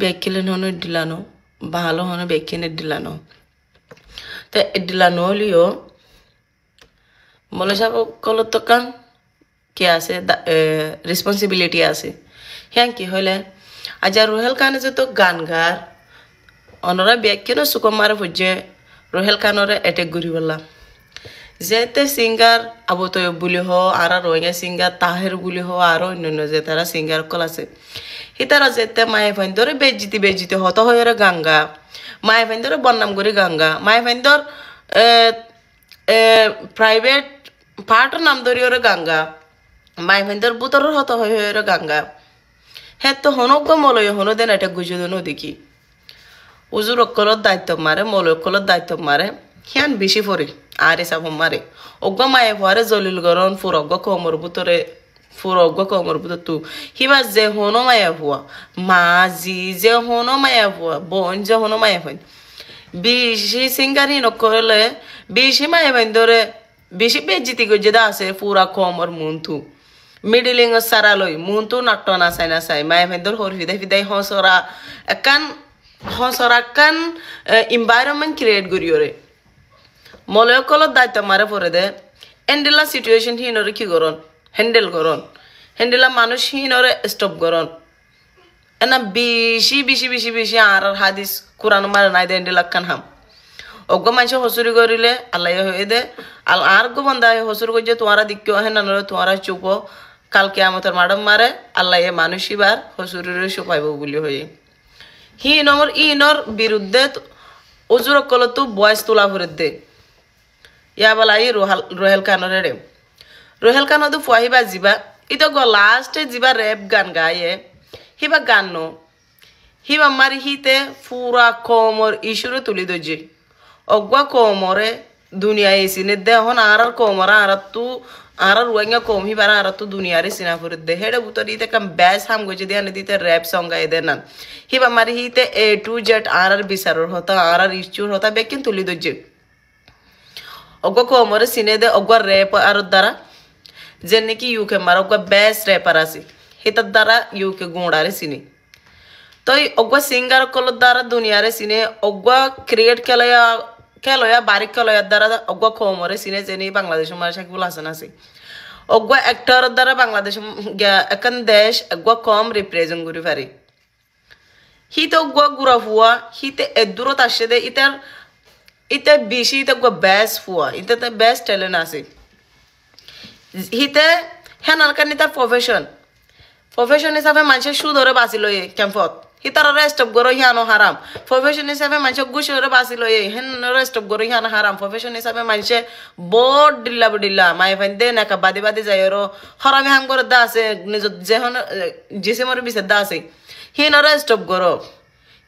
বেকিলেন হনো দিলানো ভালো হনো বেকিনে দিলানো তে দিলানো হলিও মলে যাব কলত তো কান কি আছে রেসপন্সিবিলিটি আছে হ্যাঁ কি হলে আজ আর রোহেল কানে যে তো গান গার অনরা বেকিনো সুকুমার ফুজে রোহেল কানরে এটেক ঘুরি বললাম যেতে সিঙ্গার আবতয় বুলি হো আর রোহিঙ্গা সিঙ্গার তাহের বুলি হো আরো অন্যান্য যে তারা সিঙ্গার কল আছে হিতারা যেতে মায়ে ফাইন্দরে বেজিতি হত হয়ে গাঙ্গা মায়ে ফাইন্দরে বন্নাম করি গাঙ্গা মায়ে ফাইন্দর প্রাইভেট পার্টর নাম ধরি ওরে গাঙ্গা মায়ে ফাইন্দর বুতর হত হয়ে গাঙ্গা হ্যাঁ তো হনক মলয় হনো দেন এটা গুজো দেন দেখি উজুর অকলত দায়িত্ব মারে মলয় অকলত দায়িত্ব মারে হিয়ান বেশি পরে আর এসব মারে অজ্ঞ মায়ে পরে জলিল গরণ ফুরজ্ঞ কমর বুতরে ফুরজ্ঞ কমর বুতর তু হিবা যে হনো মায়া হুয়া মা জি যে হনো মায়া হুয়া বোন যে হনো মায়া হইন বেশি সিঙ্গারি নকরলে বেশি মায়া বাইন ধরে বেশি বেজিতি গজেদা আছে পুরা কমর মুন্থু মিডিলিং সারা লই মুন্থু নাট্ট নাচাই মায়া বাইন ধর হর ফিদাই হসরা কান এনভায়রনমেন্ট ক্রিয়েট করিওরে মলয়কলত দায়িত্ব মারে পরে দে এন্ডেলা সিচুয়েশন হিনরে কি করন হ্যান্ডেলা মানুষ হিনরে স্টপ করন এনা বেশি আর হাদিস কোরআন মারে নাই দে এন্ডেলা খান হাম অজ্ঞ মানুষ হসুরি করিলে আল্লাহ হয়ে দে আর গো বন্ধা হসুর করছে তোমারা দিক্য হেন তোমারা চুপ কালকে আমাদের ম্যাডাম মারে আল্লাহ মানুষ এবার হসুরিরে সুপাইব বলি হয়ে ইনর বিরুদ্ধে অজুর কলতো বয়স তোলা ভরে দে ইয়া বলা রোহেল কানরে রে রোহেল কানো ফুয়াহিবা যাবা ইতো লাস্টে যাবা রেপ গান গায়ে হিবা গান নো হিবা মারি হিতে পুরা কমর ইস্যুরে তুলি দোজে অগুয়া কমরে দুনিয়া এসিনে দে হন আর কমরা আর রোহিঙ্গা কম হিবার আর তো দুনিয়ারে সিনা ফুরে দে হেডে বুতর ইতে কাম ব্যাস হাম গজে দিয়ে আনে দিতে র্যাপ সং গায়ে দে না হিবা মারি হিতে A to Z আর বিচারর হতা আর ইস্যুর হতা বেকিন তুলি দোজে অজ্ঞ কমরে সিনে দে অজ্ঞ র্যাপ আর দ্বারা যে নাকি ইউকে মার অজ্ঞ বেস র্যাপার আছে হেতার দ্বারা ইউকে গুঁড়ারে সিনে তো অজ্ঞ সিঙ্গার কলর দ্বারা দুনিয়ারে সিনে অজ্ঞ ক্রিয়েট খেলয়া বারিক খেলয়ার দ্বারা অজ্ঞ কমরে সিনে যে বাংলাদেশের মার সাকিবুল হাসান আছে অজ্ঞ অ্যাক্টর দ্বারা বাংলাদেশ এখন দেশ অজ্ঞ কম রিপ্রেজেন্ট করি পারি হিতে অজ্ঞ গুড়া হুয়া হিতে দূরত আসে দে ইতে বেশি ইতে বেস্ট হুয়া ইতে বেস্ট ট্যালেন্ট আছে হিতে হেনার কারণে তার প্রফেশন হিসাবে মানুষের সুদরে বাঁচি লয়ে ক্যাম্পত হিতার স্টপ গরো হিয়ানো হারাম প্রফেশন হিসাবে মানুষের গুছরে বাঁচি লয়ে হেন স্টপ গরো হিয়ানো হারাম প্রফেশন হিসাবে মানুষে বড় ডিল্লা মায়ে ফাইন দে নাকা বাদি যায় হরামি হাম করে দা আছে নিজ যেহন জিসিমর বিছে দা আছে হিনর স্টপ গরো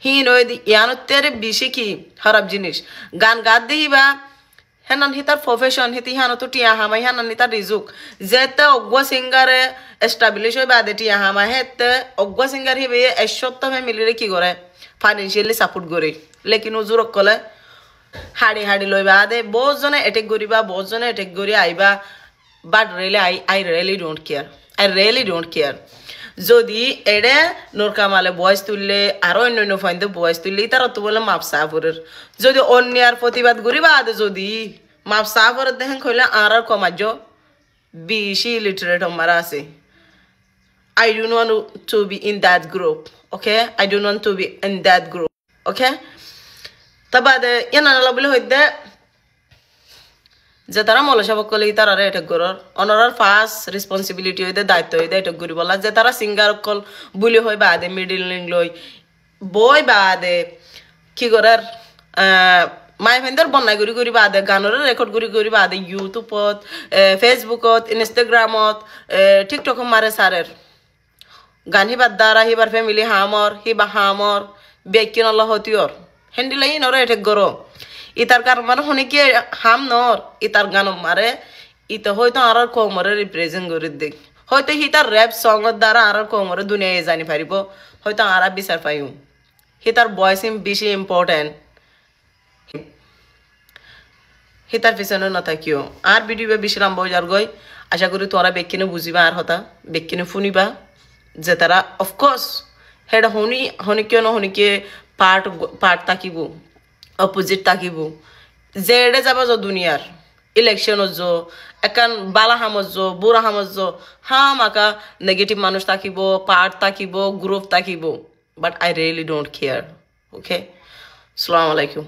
হিন ওই ইয়ানোত্যারে বেশি কি খারাপ জিনিস গান গাদ দিহিবা হেনান হিতার প্রফেশন হিতি হানো তো টিয়া হামাই হানান হিতার রিজুক যেতে অজ্ঞ সিঙ্গারে এস্টাবলিশ হয়ে বাদে টিয়া হামা হেতে অজ্ঞ সিঙ্গার হিবে এক সপ্তাহ মিলিরে কি করে ফাইন্যান্সিয়ালি সাপোর্ট করে লেকিন উজুরক কলে হাড়ি লই বাদে বহুত জনে এটেক করি আইবা but really I really don't care যদি এড়ে নোরকামালে বয়স তুললে আরো অন্যান্য ফাইন্দে বয়স তুললে তার তো বলে মাপ সাফরের যদি অন্যার প্রতিবাদ করি বাদে যদি মাপ সাফরের দেখেন কইলে আর কমাজ বেশি লিটারেট আমার আছে I don't want to be in that group, okay? I don't want to be in that group, okay? তাবাদে Iyana বলে হইতে যে তারা মলসা বকলে তারা এটেক গরর অনরার ফার্স্ট রেসপন্সিবিলিটি হইতে দায়িত্ব হইতে এটেক করি বলা যে তারা সিঙ্গার অকল বুলি হয় বাদে মিডিল লই বই বাদে কি করার মাই ফেন্দার বন্যায় করি বাদে গানের রেকর্ড করি বাদে ইউটিউবত ফেসবুকত ইনস্টাগ্রামত টিকটক মারে সারের গান হিবার দ্বারা হিবার ফ্যামিলি হামর বেকিন আল্লাহ হতিয়র হেন্ডিলাই নরে এটেক গরো ইতার গান মানে শুনে কি হাম নর ইতার গান মারে ইতে হয়তো আর কমরে রিপ্রেজেন্ট করে দেখ হয়তো হিতার র্যাপ সঙ্গের দ্বারা আর কমরে দুনিয়ায় জানি পারিব হয়তো আর বিচার পাইও হিতার ভয়েস বেশি ইম্পর্টেন্ট হিতার পিছনে নথাকিও আর ভিডিও বেশি লম্বা হয়ে যার গই আশা করি তোরা বেকিনে বুঝিবা আর হতা বেকিনে শুনিবা যে তারা অফকোর্স হেডা হনিকে পার্ট তাকিব অপোজিট তাকিব যে এডে যাবা যো দুনিয়ার ইলেকশন যো একান বালা হামজ যো বুড়া হামজ যো মাকা নেগেটিভ মানুষ তাকিব পার্ট তাকিব গ্রুপ তাকিব but I really don't care okay আসসালামু আলাইকুম